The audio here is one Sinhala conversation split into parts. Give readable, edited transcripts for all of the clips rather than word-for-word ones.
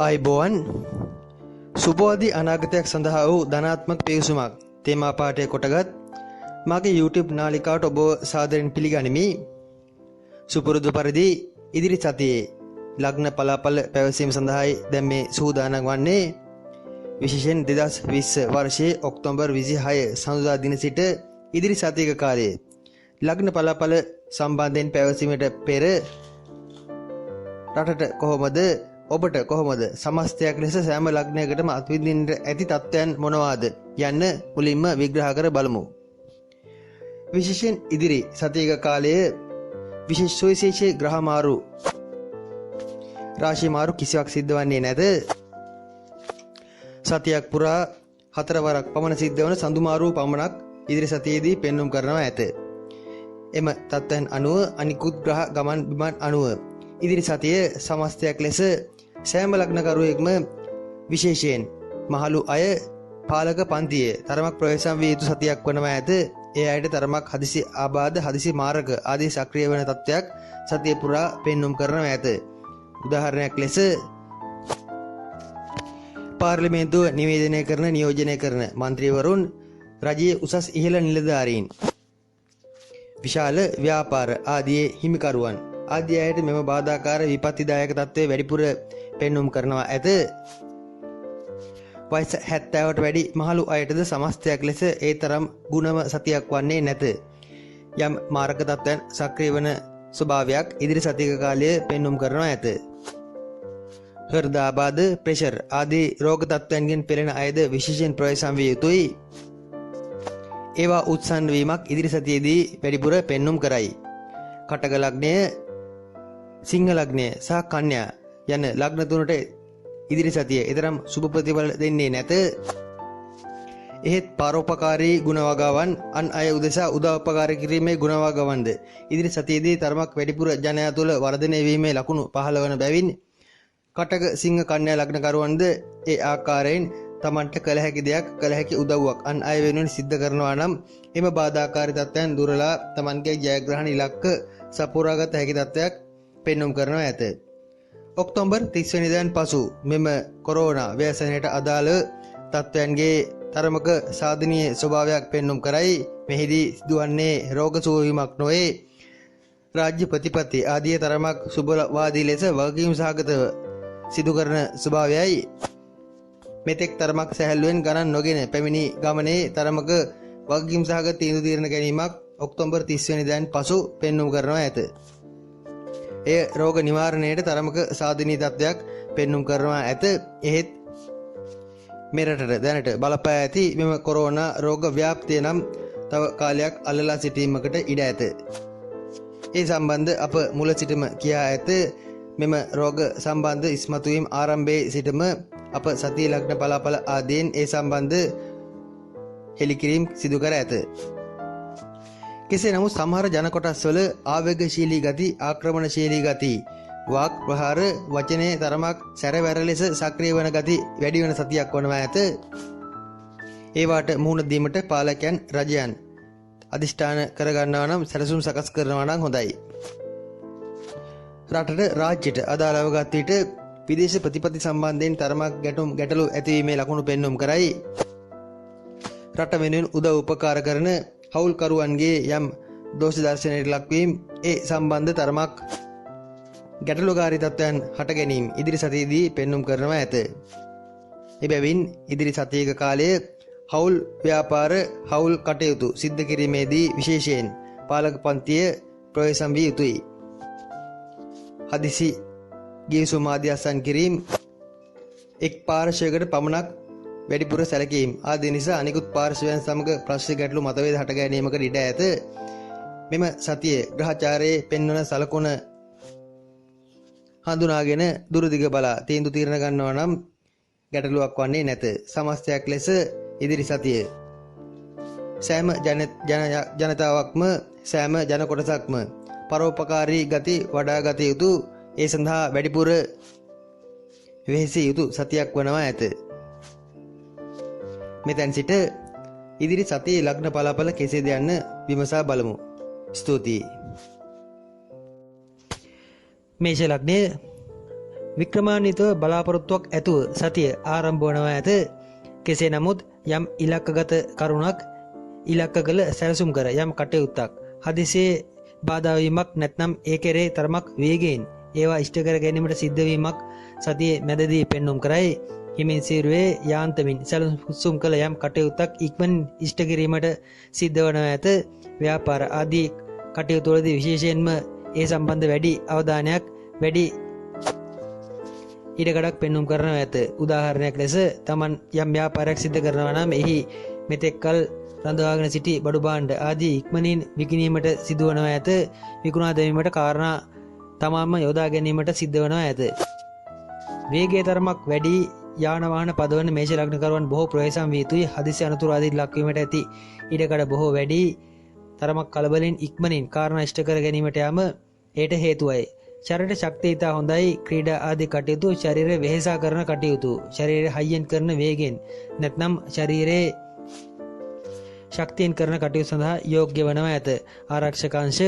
ආයිබෝවන් සුබෝධි අනාගතයක් සඳහා වූ ධනාත්මක පිවිසුමක් තේමා පාඨය කොටගත් මගේ YouTube නාලිකාවට ඔබ සාදරයෙන් පිළිගනිමි. සුපුරුදු පරිදි ඉදිරි සතියේ ලග්න පලාපල පැවසීම සඳහායි දැන් මේ සූදානම් වන්නේ. විශේෂයෙන් 2020 වර්ෂයේ ඔක්තෝබර් 26 සඳුදා දින සිට ඉදිරි සතියක කාලයේ ලග්න පලාපල සම්බන්ධයෙන් පැවසීමට පෙර රටට කොහොමද ඔබට කොහොමද සමස්තයක් ලෙස සෑම ලග්නයකටම අත්විඳින්නට ඇති තත්ත්වයන් මොනවාද යන්න මුලින්ම විග්‍රහ කර බලමු. විශේෂයෙන් ඉදිරි සතියක කාලයේ විශේෂ සුවිශේෂී ග්‍රහ මාරු රාශි මාරු කිසිවක් සිද්ධ වන්නේ නැත. සතියක් පුරා 4 වරක් පමණ සිද්ධ වන සඳු මාරුව පමණක් ඉදිරි සතියේදී පෙන්눔 කරනවා ඇත. එම තත්ත්වයන් අනුව අනිකුත් ග්‍රහ ගමන් බිමන් අනුව ඉදිරි සතියේ සමස්තයක් ලෙස සෑම ලග්නකරුවෙක්ම විශේෂයෙන් මහලු අය පාලක පන්තියේ තරමක් ප්‍රවේශම් විය යුතු සතියක් වනවා ඇත. ඒ අයට තරමක් හදිසි ආබාධ හදිසි මාර්ග ආදී සක්‍රිය වන තත්ත්වයක් සතිය පුරා පෙන්눔 කරනවා ඇත. උදාහරණයක් ලෙස පාර්ලිමේන්තුව නියෝජනය කරන මන්ත්‍රීවරුන්, රජයේ උසස් ඉහළ නිලධාරීන්, විශාල ව්‍යාපාර ආදී හිමිකරුවන් ආදී අයට මෙම බාධාකාර විපත්තිදායක තත්ත්වය වැඩිපුර පෙන්눔 කරනවා ඇත. වයස 70ට වැඩි මහලු අයටද සමස්තයක් ලෙස ඒ තරම් ගුණම සතියක් වන්නේ නැත. යම් මාරක තත්ත්වයන් සක්‍රිය වන ස්වභාවයක් ඉදිරි සතියක කාලයේ පෙන්눔 කරනවා ඇත. හෘදයාබාධ, ප්‍රෙෂර් ආදී රෝග තත්ත්වයන්ගෙන් පෙළෙන අයද විශේෂයෙන් ප්‍රවේශම් විය යුතුයි. ඒවා උත්සන්න වීමක් ඉදිරි සතියේදී වැඩිපුර පෙන්눔 කරයි. කටක ලග්නය, සිංහ ලග්නය සහ කන්‍යා යන ලග්න තුනට ඉදිරි සතිය ඊතරම් සුබ ප්‍රතිඵල දෙන්නේ නැත. එහෙත් පරෝපකාරී ගුණවගාවන් අන් අය උදෙසා උදව්පකාර කිරීමේ ගුණවගාවන්ද ඉදිරි සතියේදී තරමක් වැඩිපුර ජනයා තුළ වර්ධනය වීමේ ලකුණු පහළ වන බැවින් කටක සිංහ කන්‍යා ලග්නකරුවන්ද ඒ ආකාරයෙන් තමන්ට කළ හැකි දෙයක්, කළ හැකි උදව්වක් අන් අය වෙනුවෙන් සිද්ධ කරනවා නම් එම බාධාකාරී තත්ත්වයන් දුරලා තමන්ගේ ජයග්‍රහණ ඉලක්ක සපුරාගත හැකි තත්ත්වයක් පෙන්눔 කරනවා ඇත. ඔක්තෝබර් 30 වෙනිදාන් පසු මෙම කොරෝනා ව්‍යසනයට අදාළ තත්ත්වයන්ගේ තරමක සාධනීය ස්වභාවයක් පෙන්눔 කරයි. මෙහිදී සිදුවන්නේ රෝග සුවවීමක් නොවේ. රාජ්‍ය ප්‍රතිපත්ති ආදී තරමක් සුබවාදී ලෙස වගකීම් සහගතව සිදු කරන ස්වභාවයයි. මෙතෙක් තරමක් සැහැල්ලුවෙන් ගණන් නොගෙන පැමිණි ගමනේ තරමක වගකීම් සහගත තීන්දුව తీරන ගැනීමක් ඔක්තෝබර් 30 වෙනිදාන් පසු පෙන්눔 කරනවා ඇත. එය රෝග නිවාරණයට තරමක සාධනීය තත්ත්වයක් පෙන්눔 කරනවා ඇත. එහෙත් මෙරටට දැනට බලපෑ ඇති මෙම කොරෝනා රෝග ව්‍යාප්තිය නම් තව කාලයක් අල්ලලා සිටීමකට ඉඩ ඇත. ඒ සම්බන්ධ අප මුල සිටම කියා ඇත. මෙම රෝග සම්බන්ධ ඉස්මතු වීම ආරම්භයේ සිටම අප සතිය ලග්න පලාපල ආදීන් ඒ සම්බන්ධ හෙළිකිරීම් සිදු කර ඇත. කෙසේ නමුත් සමහර ජන කොටස්වල ආවේගශීලී ගති, ආක්‍රමණශීලී ගති, වාක් ප්‍රහාර වචනයේ තරමක් සැරවැර ලෙස සක්‍රිය වන ගති වැඩි වන සතියක් වනවා ඇත. ඒවාට මුහුණ දීමට පාලකයන්, රජයන් අධිෂ්ඨාන කරගන්නවා නම්, සැලසුම් සකස් කරනවා නම් හොඳයි. රටට, රාජ්‍යයට අදාළව ගත් විට විදේශ ප්‍රතිපත්ති සම්බන්ධයෙන් තරමක් ගැටලු ඇතිවීමේ ලකුණු පෙන්눔 කරයි. රට වෙනුවෙන් උදව් උපකාර කරන හවුල්කරුවන්ගේ යම් දෝෂ දර්ශනයට ලක්වීම, ඒ සම්බන්ධ තරමක් ගැටලුකාරී තත්ත්වයන් හට ගැනීම ඉදිරි සතියේදී පෙන්눔 කරනවා ඇත. එබැවින් ඉදිරි සතියක කාලයේ හවුල් ව්‍යාපාර, හවුල් කටයුතු සිද්ධ කිරීමේදී විශේෂයෙන් පාලක පන්තිය ප්‍රවේශම් විය යුතුයි. හදිසි ගිවිසුම් ආදී අත්සන් කිරීම, එක් පාර්ශ්වයකට පමණක් වැඩිපුර සැලකීම් ආදී නිසා අනිකුත් පාර්ශ්වයන් සමග ප්‍රශ්න ගැටලු මතභේද හට ගැනීමකට ඉඩ ඇත. මෙම සතියේ ග්‍රහචාරයේ පෙන්වන සලකුණ හඳුනාගෙන දුරදිග බලා තීන්දුව తీරන ගන්නවා නම් ගැටලුවක් වන්නේ නැත. සමස්තයක් ලෙස ඉදිරි සතිය සෑම ජනතාවක්ම, සෑම ජන කොටසක්ම පරෝපකාරී ගති වඩා ගත යුතු, ඒ සඳහා වැඩිපුර වෙහෙසිය යුතු සතියක් වනවා ඇත. මෙතැන් සිට ඉදිරි සතියේ ලග්න පලාපල කෙසේද යන්න විමසා බලමු. ස්තුතියි. මේෂ ලග්නය වික්‍රමාන්විතව බලාපොරොත්තුවක් ඇතුව සතිය ආරම්භ වනවා ඇත. කෙසේ නමුත් යම් ඉලක්කගත කරුණක් ඉලක්ක කළ සැලසුම් කර යම් කටයුත්තක් හදිසියේ බාධාවීමක් නැත්නම් ඒ කෙරේ තරමක් වේගයෙන් ඒවා ඉෂ්ට කර ගැනීමට සිද්ධවීමක් සතියේ මැදදී පෙන්නුම් කරයි. හිමින් සීරුවේ යාන්තමින් සැලසුම් කළ යම් කටයුත්තක් ඉක්මන් ඉෂ්ට කිරීමට සිද්ධ වනවා ඇත. ව්‍යාපාර ආදී කටයුතුවලදී විශේෂයෙන්ම ඒ සම්බන්ධ වැඩි අවධානයක් වැඩි ඉඩකඩක් පෙන්නුම් කරනවා ඇත. උදාහරණයක් ලෙස තමන් යම් ව්‍යාපාරයක් සිද්ධ කරනවා නම් එහි මෙතෙක්කල් රඳවාගෙන සිටි බඩු භාණ්ඩ ආදී ඉක්මනින් විකිණීමට සිදුවනවා ඇත. විකුණා දැමීමට කාරණා තමාම යොදා ගැනීමට සිද්ධ වනවා ඇත. වේගයේ තරමක් වැඩි යාන වාහන පදවන මේෂ ලග්නකරුවන් බොහෝ ප්‍රවේශම් විය යුතුයි. හදිසි අනතුරු ආදී ලක්වීමට ඇති ඉඩකඩ බොහෝ වැඩි. තරමක් කලබලෙන් ඉක්මනින් කාරණා ඉෂ්ට කර ගැනීමට යාම ඒට හේතුවයි. ශරීර ශක්තිය ඉතා හොඳයි. ක්‍රීඩා ආදී කටයුතු ශරීරය වෙහෙසා කරන කටයුතු ශරීරය හයියෙන් කරන වේගෙන් නැත්නම් ශරීරයේ ශක්තියෙන් කරන කටයුතු සඳහා යෝග්‍ය වනවා ඇත. ආරක්ෂකාංශ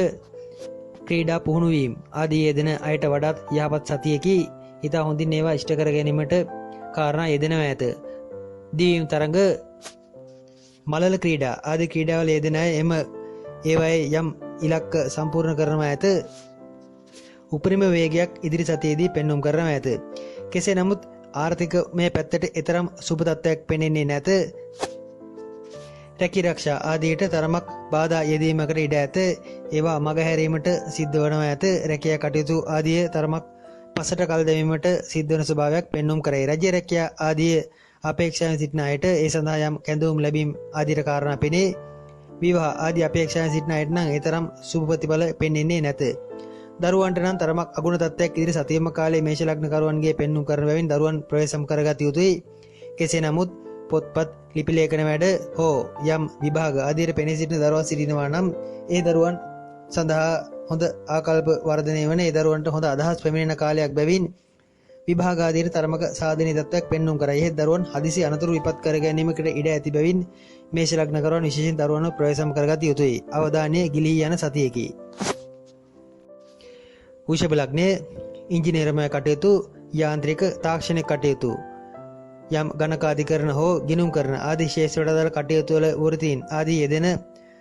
ක්‍රීඩා පුහුණුවීම් ආදී යෙදෙන අයට වඩාත් යහපත් සතියකි. ඉතා හොඳින් ඒවා ඉෂ්ට කර ගැනීමට කාරණා යෙදෙනවා ඇත. දිවීම් තරඟ මලල ක්‍රීඩා ආදී ක්‍රීඩාවල යෙදෙන අය එම ඒවායේ යම් ඉලක්ක සම්පූර්ණ කරනවා ඇත. උපරිම වේගයක් ඉදිරි සතියේදී පෙන්නුම් කරනවා ඇත. කෙසේ නමුත් ආර්ථික මේ පැත්තට එතරම් සුබ තත්ත්වයක් පෙනෙන්නේ නැත. රැකිරක්ෂා ආදීට තරමක් බාධා යෙදීමකට ඉඩ ඇත. ඒවා මගහැරීමට සිද්ධ වනවා ඇත. රැකියා කටයුතු ආදිය තරමක් පසට කල් දැමීමට සිද්ධ වන ස්වභාවයක් පෙන්නුම් කරයි. රජ්‍ය රැකියා ආදිය අපේක්ෂාවෙන් සිටින අයට ඒ සඳහා යම් කැඳවුම් ලැබීම් ආදීට කාරණා පෙනේ. විවාහ ආදී අපේක්ෂාවෙන් සිටින අයට නම් ඒ තරම් සුබ ප්‍රතිඵල පෙන්වෙන්නේ නැත. දරුවන්ට නම් තරමක් අගුණ තත්ත්වයක් ඉදිරි සතියම කාලයේ මේෂ ලග්නකරුවන්ගේ පෙන්නුම් කරන බැවින් දරුවන් ප්‍රවේශම් කරගත යුතුයි. කෙසේ නමුත් පොත්පත් ලිපි ලේඛන වැඩ හෝ යම් විභාග ආදියට පෙනී සිටින දරුවන් සිටිනවා නම් ඒ දරුවන් සඳහා හොඳ ආකල්ප වර්ධනය වන ඒ දරුවන්ට හොඳ අදහස් පැමිණෙන කාලයක් බැවින් විභාග ආදියට තරමක සාධනීය තත්ත්වයක් පෙන්නුම් කරයි. එහෙත් දරුවන් හදිසි අනතුරු විපත් කර ගැනීමකට ඉඩ ඇති බැවින් මේෂ ලග්නකරුවන් විශේෂයෙන් දරුවන්ව ප්‍රවේශම් කරගත යුතුයි. අවධානය ගිලී යන සතියකි. වෘෂභ ලග්නයේ ඉංජිනේරමය කටයුතු යාන්ත්‍රික තාක්ෂණික කටයුතු යම් ගණකාධිකරණ හෝ ගිණුම් කරන ආදී ශේෂ්ත්‍රවල අදාළ කටයුතු වල වෘත්තීන් ආදී යෙදෙන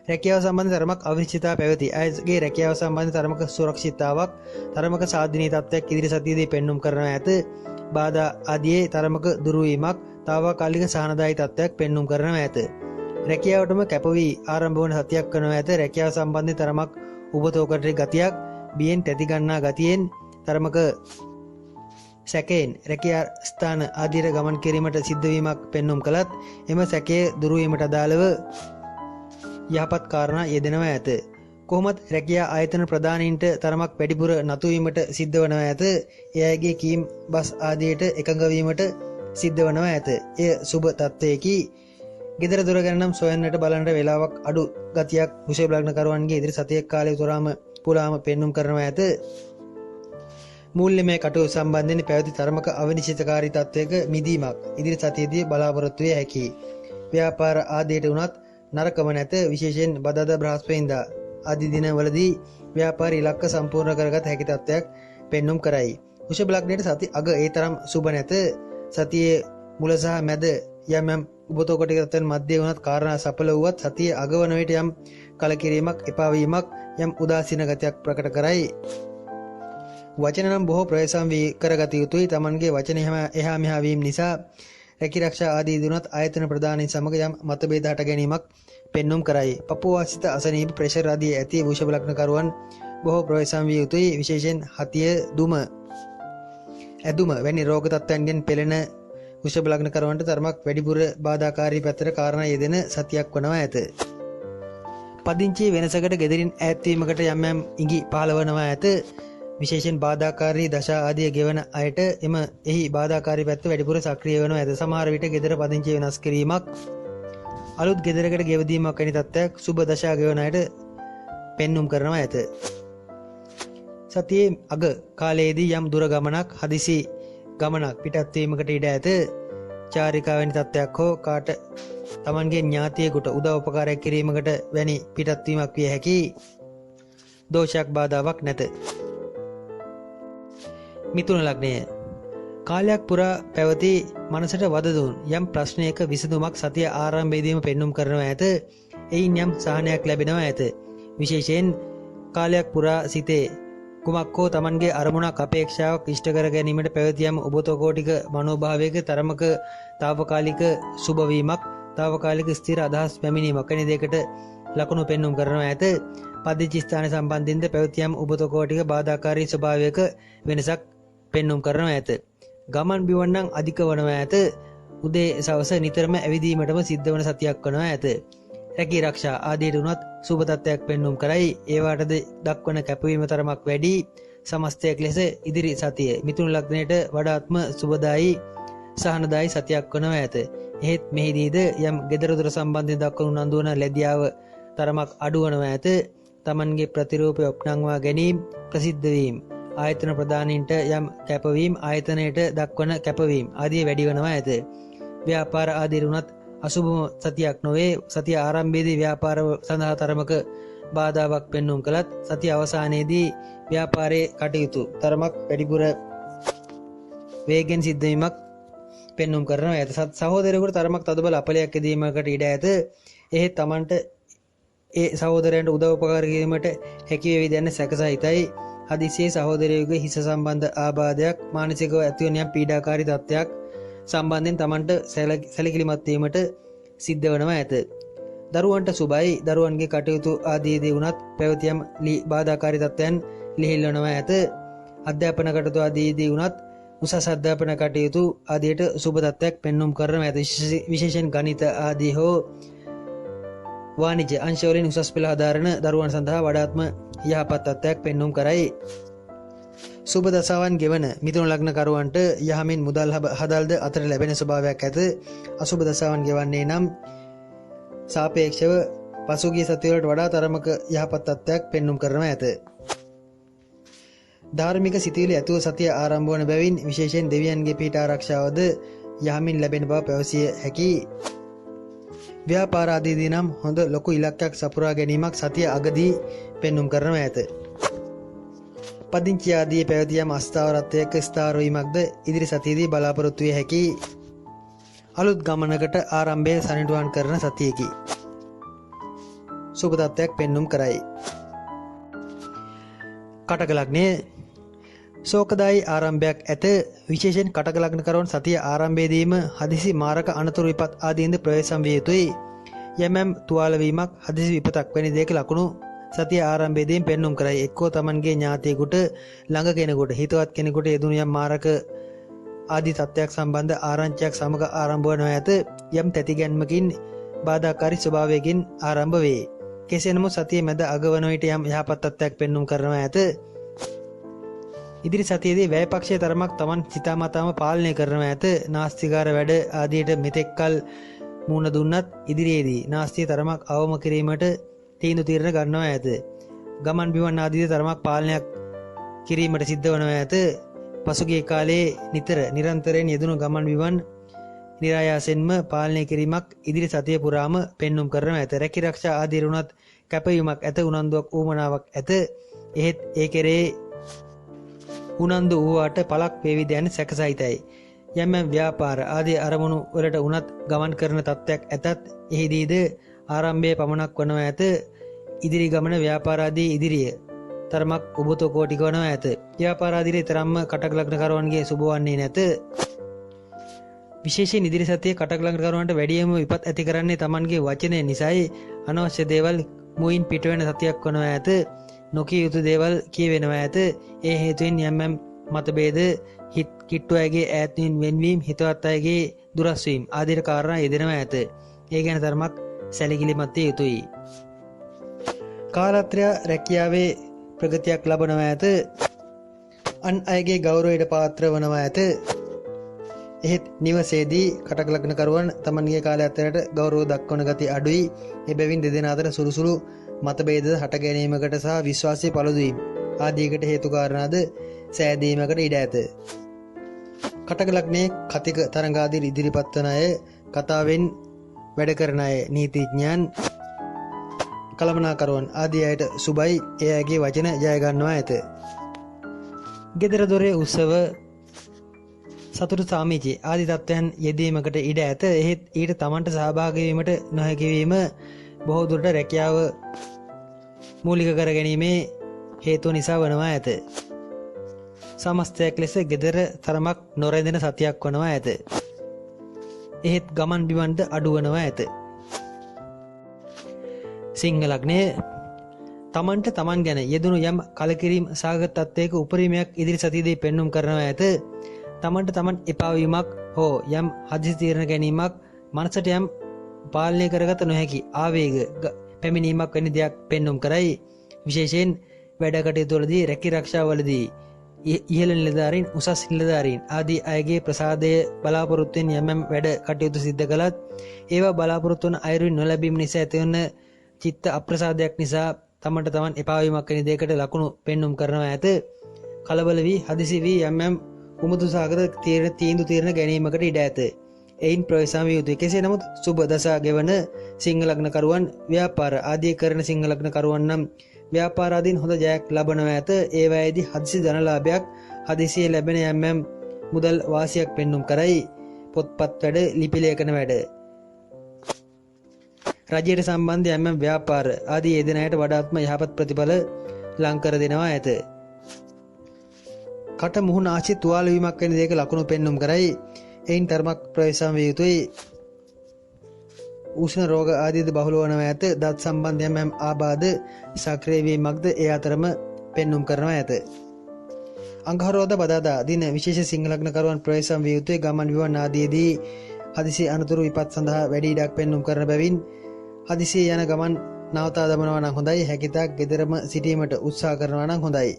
රැකියාව සම්බන්ධ තරමක් අවිනිශ්චිතතාව පැවති අයගේ රැකියාව සම්බන්ධ තරමක සුරක්ෂිතතාවක් තරමක සාධනීය තත්ත්වයක් ඉදිරි සතියේදී පෙන්눔 කරනවා ඇත. බාධා ආදී තරමක දුරුවීමක් తాවකාලික සහනදායී තත්ත්වයක් පෙන්눔 කරනවා ඇත. රැකියාවටම කැපවී ආරම්භ වන සතියක් කරනවා ඇත. රැකියාව සම්බන්ධ තරමක් උබතෝකට ගතියක් බියෙන් තැති ගන්නා ගතියෙන් තරමක සැකයෙන් රැකියා ස්ථාන ආදියට ගමන් කිරීමට සිද්ධවීමක් පෙන්눔 කළත් එම සැකයේ දුරුවීමට අදාළව යහපත් කාරණා යෙදෙනවා ඇත. කොහොමත් රැකියා ආයතන ප්‍රධානීන්ට තරමක් වැඩිපුර නතු වීමට සිද්ධ වනවා ඇත. ඒ අයගේ කීම් බස් ආදියට එකඟ වීමට සිද්ධ වනවා ඇත. එය සුබ තත්ත්වයකි. ගෙදර දොර ගැන නම් සොයන්නට බලන්නට වේලාවක් අඩු ගතියක් වෘෂභ ලග්නකරුවන්ගේ ඉදිරි සතියක් කාලය පුරාම පෙන්눔 කරනවා ඇත. මූල්‍යමය කටයුතු සම්බන්ධයෙන් පැවති තරමක අවිනිශ්චිතකාරී තත්ත්වයක මිදීමක් ඉදිරි සතියේදී බලාපොරොත්තු විය හැකියි. ව්‍යාපාර ආදියට උනත් නරකම නැත. විශේෂයෙන් බදාදා බ්‍රහස්පතින්දා ආදී දිනවලදී ව්‍යාපාර ඉලක්ක සම්පූර්ණ කරගත හැකි තත්ත්වයක් පෙන්눔 කරයි. වෘෂභ ලග්නයේ සති අග ඒ තරම් සුබ නැත. සතියේ මුල සහ මැද යම් උබතෝකටික තත්ත්වයන් මැදේ වුණත් කාරණා සඵල වුවත් සතියේ අග වන විට යම් කලකිරීමක් එපා වීමක් යම් උදාසීන ගතියක් ප්‍රකට කරයි. වචන නම් බොහෝ ප්‍රවේශම් වී කරගත යුතුයි. Tamanගේ වචන එහා මෙහා වීම නිසා රැකිරක්ෂා ආදී දුනත් ආයතන ප්‍රධානීන් සමග යම් මතභේද හට ගැනීමක් පෙන්눔 කරයි. පපුවාසිත අසනීප ප්‍රෙෂර් ආදී ඇති වෘෂභ ලග්නකරුවන් බොහෝ ප්‍රවේශම් විය යුතුයි. විශේෂයෙන් හතිය දුම ඇදුම වැනි රෝග තත්ත්වයන්ගෙන් පෙළෙන වෘෂභ ලග්නකරුවන්ට තරමක් වැඩිපුර බාධාකාරී පැත්තට කාරණා යෙදෙන සතියක් වනවා ඇත. පදිංචි වෙනසකට ගෙදරින් ඈත්වීමකට යම් ඉඟි පහළවනවා ඇත. විශේෂයෙන් බාධාකාරී දශා ආදිය ගෙවන අයට එහි බාධාකාරී පැත්ත වැඩිපුර සක්‍රිය වෙනවා ඇත. සමහර විට ගෙදර පදිංචි වෙනස් කිරීමක් අලුත් ගෙදරකට ගෙවදීමක් වැනි තත්ත්වයක් සුබ දශා ගෙවන අයට පෙන්눔 කරනවා ඇත. සතියේ අග කාලයේදී යම් දුර ගමනක් හදිසි ගමනක් පිටත් වීමකට ඉඩ ඇත. චාරිකා වැනි තත්ත්වයක් හෝ කාට Tamanගේ ඥාතියෙකුට උදව් උපකාරයක් කිරීමකට වැනි පිටත් වීමක් විය හැකියි. දෝෂයක් බාධාවක් නැත. මිථුන ලග්නය කාලයක් පුරා පැවති මනසට වදදුන් යම් ප්‍රශ්නයක විසඳුමක් සතිය ආරම්භයේදීම පෙන්눔 කරනවා ඇත. එයින් යම් සහනයක් ලැබෙනවා ඇත. විශේෂයෙන් කාලයක් පුරා සිතේ කුමක් හෝ තමන්ගේ අරමුණක් අපේක්ෂාවක් ඉෂ්ට කර ගැනීමට පැවතියම් ඔබතෝකෝටික මනෝභාවයක තරමක තාවකාලික සුභවීමක් තාවකාලික ස්ථිර අදහස් පැමිණීමක් වැනි දෙකට ලකුණු පෙන්눔 කරනවා ඇත. පදිංචි ස්ථාන සම්බන්ධින්ද පැවතියම් ඔබතෝකෝටික බාධාකාරී ස්වභාවයක වෙනසක් පෙන්눔 කරනවා ඇත. ගමන් බිවන්නම් අධික වනවා ඇත. උදේ සවස නිතරම ඇවිදීමටම සිද්ධ වන සතියක් වනවා ඇත. රැකී රක්ෂා ආදීට උනත් සුබ තත්ත්වයක් පෙන්눔 කරයි. ඒවාටද දක්වන කැපවීම තරමක් වැඩි සමස්තයක් ලෙස ඉදිරි සතිය මිථුන ලග්නයට වඩාත්ම සුබදායි සහනදායි සතියක් වනවා ඇත. එහෙත් මෙහිදීද යම් gedara dora සම්බන්ධයෙන් දක්වන උනන්දු වන ලැබියාව තරමක් අඩු වනවා ඇත. තමන්ගේ ප්‍රතිරූපය ඔප්නංවා ගැනීම ප්‍රසිද්ධ වීම ආයතන ප්‍රධානීන්ට යම් කැපවීම ආයතනයට දක්වන කැපවීම ආදී වැඩි වෙනවා ඇත. ව්‍යාපාර ආදී උනත් අසුභම සතියක් නොවේ. සතිය ආරම්භයේදී ව්‍යාපාර සඳහා තරමක බාධාවක් පෙන්눔 කළත් සතිය අවසානයේදී ව්‍යාපාරයේ කටයුතු තරමක් වැඩිපුර වේගෙන් සිද්ධ වීමක් පෙන්눔 කරනවා ඇත. සහෝදරයෙකුට තරමක් තදබල අපලයක් ඇදීමකට ඉඩ ඇත. එහෙත් Tamanට ඒ සහෝදරයන්ට උදව් උපකාර කිරීමට හැකි වේවිද යන සැකසහිතයි. හදිසියේ සහෝදරයෙකුගේ හිස සම්බන්ධ ආබාධයක් මානසිකව ඇතිවන යම් පීඩාකාරී තත්ත්වයක් සම්බන්ධයෙන් Tamanට සැලකිලිමත් වීමට සිද්ධ වෙනවා ඇත. දරුවන්ට සුබයි. දරුවන්ගේ කටයුතු ආදීදී වුණත් පැවතියම් බාධාකාරී තත්ත්වයන් ලිහිල්වනවා ඇත. අධ්‍යාපන කටයුතු ආදීදී වුණත් උසස් අධ්‍යාපන කටයුතු ආදියට සුබ තත්ත්වයක් පෙන්눔 කරනවා ඇත. විශේෂයෙන් ගණිත ආදී හෝ වාණිජ්‍ය අංශවලින් උසස් පෙළ හදාරන දරුවන් සඳහා වඩාත්ම යහපත් තත්ත්වයක් පෙන්눔 කරයි. සුබ දසාවන් ගෙවන මිථුන ලග්න කරුවන්ට යහමින් මුදල් හදල්ද අතර ලැබෙන ස්වභාවයක් ඇත. අසුබ දසාවන් ගෙවන්නේ නම් සාපේක්ෂව පසුගිය සතිවලට වඩා තරමක යහපත් තත්ත්වයක් පෙන්눔 කරනවා ඇත. ධාර්මික සිතුවිලි ඇතුව සතිය ආරම්භ වන බැවින් විශේෂයෙන් දෙවියන්ගේ පිහිට ආරක්ෂාවද යහමින් ලැබෙන බව පැවසිය හැකි. ව්‍යාපාර ආදීදී නම් හොඳ ලොකු ඉලක්කයක් සපුරා ගැනීමක් සතිය අගදී පෙන්눔 කරනවා ඇත. පදිංචි ආදී පැවතියම් අස්ථාවරත්වයක ස්ථාර වීමක්ද ඉදිරි සතියේදී බලාපොරොත්තු විය හැකි. අලුත් ගමනකට ආරම්භය සනිටුහන් කරන සතියකි. සුබ තත්ත්වයක් පෙන්눔 කරයි. කටක ලග්නයේ ශෝකදායි ආරම්භයක් ඇත. විශේෂයෙන් කටක ලග්න කරවන සතිය ආරම්භයේදීම හදිසි මාරක අනතුරු විපත් ආදීන්ද ප්‍රවේශම් විය යුතුයි. යම් තුවාල වීමක් හදිසි විපතක් වැනි දෙයක ලකුණු සතිය ආරම්භයේදීම පෙන්눔 කරයි. එක්කෝ Tamanගේ ඥාතියෙකුට ළඟ කෙනෙකුට හිතවත් කෙනෙකුට යෙදුණු යම් මාරක ආදී තත්ත්වයක් සම්බන්ධ ආරංචියක් සමග ආරම්භ වනවා ඇත. යම් තැතිගැන්මකින් බාධාකාරී ස්වභාවයකින් ආරම්භ වේ. කෙසේ නමුත් සතියේ මැද අග වන විට යම් යහපත් තත්ත්වයක් පෙන්눔 කරනවා ඇත. ඉදිරි සතියේදී වැය පක්ෂයේ තරමක් Taman සිතාමතාම පාලනය කරනවා ඇත. නාස්තිකාර වැඩ ආදියට මෙතෙක්කල් මුහුණ දුන්නත් ඉදිරියේදී නාස්තිය තරමක් අවම කිරීමට තීන්දුව తీරන ගන්නවා ඇත. ගමන් බිමන් ආදී තරමක් පාලනයක් කිරීමට සිද්ධ වනවා ඇත. පසුගිය කාලයේ නිරන්තරයෙන් යෙදුණු ගමන් බිමන් නිරායාසෙන්ම පාලනය කිරීමක් ඉදිරි සතිය පුරාම පෙන්눔 කරනවා ඇත. රැකී රක්ෂා ආදී රුණත් කැපවීමක් ඇත. උනන්දුවක් ඌමනාවක් ඇත. එහෙත් ඒ කෙරේ උනන්දු වූවාට පළක් වේවිද යන සැකසහිතයි. යම් ව්‍යාපාර ආදී අරමුණු වලට උනත් ගමන් කරන තත්ත්වයක් ඇතත් එහිදීද ආරම්භයේ පමණක් වනවා ඇත. ඉදිරි ගමන ව්‍යාපාර ආදී ඉදිරිය තරමක් උබතෝ කෝටික වනවා ඇත. ව්‍යාපාර ආදී තරම්ම කටක ලග්න කරවන්ගේ සුබ වන්නේ නැත. විශේෂයෙන් ඉදිරි සතියේ කටක ලග්න කරවන්ට වැඩියම විපත් ඇති කරන්නේ Tamanගේ වචනය නිසායි. අනවශ්‍ය දේවල් මුයින් පිට වෙන සතියක් වනවා ඇත. නොකිය යුතු දේවල් කියවෙනවා ඇත. ඒ හේතුවෙන් යම් මතභේද කිට්ටු අයගේ ඈත්වීම වෙන්වීම හිතවත් අයගේ දුරස් වීම ආදී කාරණා යෙදෙනවා ඇත. ඒ ගැන තරමක් සැලකිලිමත් විය යුතුයි. කාලත්‍රය රැකියාවේ ප්‍රගතියක් ලබනවා ඇත. අන් අයගේ ගෞරවයට පාත්‍ර වනවා ඇත. එහෙත් නිවසේදී කටක ලග්න කරුවන් Tamanගේ කාලයතරට ගෞරව දක්වන ගති අඩුයි. එබැවින් දෙදෙනා අතර සුළුසුළු මතභේද හට ගැනීමකට සහ විශ්වාසය පළුදු වීම ආදීකට හේතු කාරණාද සෑදීමකට ඉඩ ඇත. කටක ලග්නයේ කතික තරඟාදී ඉදිරිපත් වන අය, කතාවෙන් වැඩ කරන අය, නීතිඥයන්, කළමනාකරුවන් ආදී අයට සුබයි. ඒ අයගේ වචන ජය ගන්නවා ඇත. ගෙදර දොරේ උත්සව සතුට සාමිචි ආදී තත්ත්වයන් යෙදීමකට ඉඩ ඇත. එහෙත් ඊට තමන්ට සහභාගී වීමට නොහැකි වීම බොහෝ දුරට රැකියාව මූලික කර ගැනීමේ හේතුව නිසා වනවා ඇත. සමස්තයක් ලෙස gedara තරමක් නොරැඳෙන සතියක් වනවා ඇත. එහෙත් ගමන් බිමන්ද අඩු වනවා ඇත. සිංහ ලග්නය තමන්ට තමන් ගැන යෙදුණු යම් කලකිරීම සහගත තත්ත්වයක උපරිමයක් ඉදිරි සතියේදී පෙන්눔 කරනවා ඇත. තමන්ට තමන් එපාවීමක් හෝ යම් හදිසි තීරණ ගැනීමක් මනසට යම් පාලනය කරගත නොහැකි ආවේග පැමිණීමක් වැනි දෙයක් පෙන්눔 කරයි. විශේෂයෙන් වැඩ කටයුතුවලදී රැකී ආරක්ෂාවලදී ඉහළ නිලධාරීන් උසස් නිලධාරීන් ආදී අයගේ ප්‍රසාදය බලාපොරොත්තුවෙන් යම් වැඩ කටයුතු සිද්ධ කළත් ඒවා බලාපොරොත්තු වන අයුරින් නොලැබීම නිසා ඇතිවන චිත්ත අප්‍රසාදයක් නිසා තමන්ට තමන් එපාවීමක් වැනි දෙයකට ලකුණු පෙන්눔 කරනවා ඇත. කලබල වී හදිසි වී යම් උමුතු සාගත තීන්දුව తీරන ගැනීමකට ඉඩ ඇත. එයින් ප්‍රවේශම් විය යුතුයි. කෙසේ නමුත් සුබ දසා ගෙවන සිංහ ලග්නකරුවන් ව්‍යාපාර ආදී කරන සිංහ ලග්නකරුවන් නම් ව්‍යාපාරාදීන් හොඳ ජයක් ලබනවා ඇත. ඒවායේදී හදිසි ධනලාභයක් හදිසියේ ලැබෙන යම් මුදල් වාසියක් පෙන්눔 කරයි. පොත්පත් වැඩ, ලිපි ලේඛන වැඩ, රජයට සම්බන්ධ යම් ව්‍යාපාර ආදී යෙදෙන අයට වඩාත්ම යහපත් ප්‍රතිඵල ලං කර දෙනවා ඇත. කට මුහුණ ආචි තුවාල වීමක් වැනි දෙයක ලකුණු පෙන්눔 කරයි. එයින් තරමක් ප්‍රවේශම් විය යුතුයි. උෂ්ණ රෝග ආදීද බහුල වනවා ඇත. දත් සම්බන්ධ යම් ආබාධ සක්‍රිය වීමක්ද ඒ අතරම පෙන්눔 කරනවා ඇත. අඟහරුවාදා බදාදා දින විශේෂ සිංහ ලග්නකරුවන් ප්‍රවේශම් විය යුතුයි. ගමන් විවරණ ආදීදී හදිසි අනතුරු විපත් සඳහා වැඩි ඉඩක් පෙන්눔 කරන බැවින් හදිසි යන ගමන් නවතා දමනවා නම් හොඳයි. හැකිතාක් ගෙදරම සිටීමට උත්සාහ කරනවා නම් හොඳයි.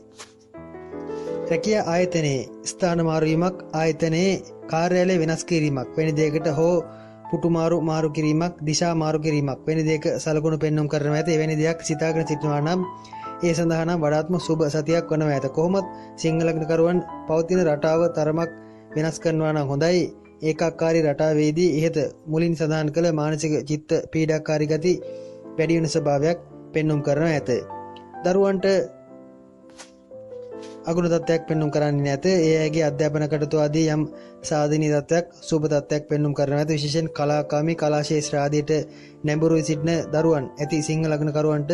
රැකියා ආයතනයේ ස්ථාන මාරුවීමක්, ආයතනයේ කාර්යාලය වෙනස් කිරීමක් වැනි දෙයකට හෝ පුටු මාරු කිරීමක්, දිශා මාරු කිරීමක් වැනි දෙයක සලකුණු පෙන්눔 කරනවා ඇත. එවැනි දෙයක් සිතාගෙන සිටිනවා නම් ඒ සඳහා නම් වඩාත්ම සුබ සතියක් වනවා ඇත. කොහොමත් සිංහ ලග්නකරුවන් පවතින රටාව තරමක් වෙනස් කරනවා නම් හොඳයි. ඒකාකාරී රටාවේදී ඉහත මුලින් සඳහන් කළ මානසික චිත්ත පීඩාකාරී ගති වැඩි වෙන ස්වභාවයක් පෙන්눔 කරනවා ඇත. දරුවන්ට අගුණ තත්ත්වයක් පෙන්눔 කරන්නේ නැත. ඒ අයගේ අධ්‍යාපන කටයුතු ආදී යම් සාධනීය තත්ත්වයක් සුබ තත්ත්වයක් පෙන්눔 කරනවා ඇත. විශේෂයෙන් කලාකාමී කලා ශාස්ත්‍ර ආදියට නැඹුරු සිටින දරුවන් ඇති සිංහ ලග්නකරුවන්ට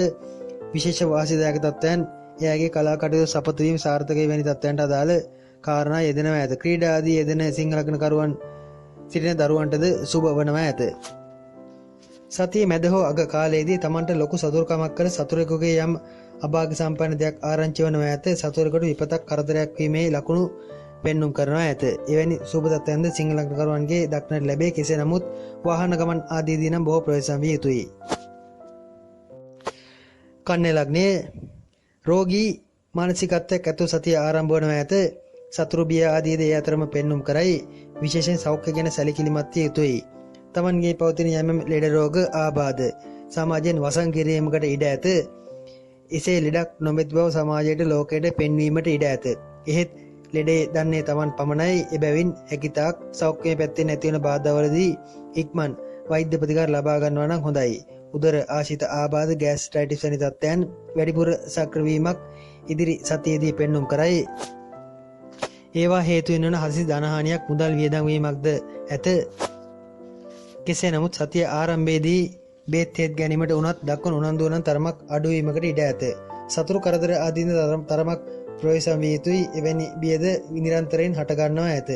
විශේෂ වාසිදායක තත්ත්වයන් ඒ අයගේ කලා කටයුතු සපතු වීම සාර්ථක වෙන තත්ත්වයන්ට අදාළ කාරණා යෙදෙනවා ඇත. ක්‍රීඩා ආදී යෙදෙන සිංහ ලග්නකරුවන් සිටින දරුවන්ටද සුබ වනවා ඇත. සතිය මැද හෝ අග කාලයේදී තමන්ට ලොකු සතුරුකමක් කළ සතුරෙකුගේ යම් අභාග්‍ය සම්පන්න දෙයක් ආරංචි වනවා ඇත. සතුරෙකුට විපතක් කරදරයක් වීමේ ලකුණු පෙන්눔 කරනවා ඇත. එවැනි සුබ තත්ත්වයන්ද සිංහ ලග්නකරුවන්ගේ දක්නට ලැබේ. කෙසේ නමුත් වාහන ගමන් ආදීදී නම් බොහෝ ප්‍රවේශම් විය යුතුයි. කන්‍යා ලග්නයේ රෝගී මානසිකත්වයක් ඇතුව සතිය ආරම්භ වනවා ඇත. සතුරු බිය ආදීද ඒ අතරම පෙන්눔 කරයි. විශේෂයෙන් සෞඛ්‍ය ගැන සැලකිලිමත් විය යුතුයි. තමන්ගේ පවතින යම් ලෙඩ රෝග ආබාධ සමාජයෙන් වසන් කිරීමකට ඉඩ ඇත. එසේ ලෙඩක් නොමැති බව සමාජයට ලෝකයට පෙන්වීමට ඉඩ ඇත. එහෙත් ලෙඩේ දන්නේ තමන් පමණයි. එබැවින් හැකිතාක් සෞඛ්‍ය පැත්තෙන් ඇතිවන බාධාවලදී ඉක්මන් වෛද්‍ය ප්‍රතිකාර ලබා ගන්නවා නම් හොඳයි. උදර ආශිත ආබාධ ගෑස්ට්‍රයිටිස් වැනි තත්ත්වයන් වැඩිපුර සක්‍රිය වීමක් ඉදිරි සතියේදී පෙන්눔 කරයි. ඒවා හේතුවෙන් වන හදිසි ධනහානියක් මුදල් වියදම් වීමක්ද ඇත. කෙසේ නමුත් සතිය ආරම්භයේදී බේත් හේත් ගැනීමට උනත් දක්වන උනන්දුව නම් තරමක් අඩුවීමකට ඉඩ ඇත. සතුරු කරදර ආදීන තරමක් ප්‍රවේශම් විය යුතුයි. එවැනි බියද නිරන්තරයෙන් හට ගන්නවා ඇත.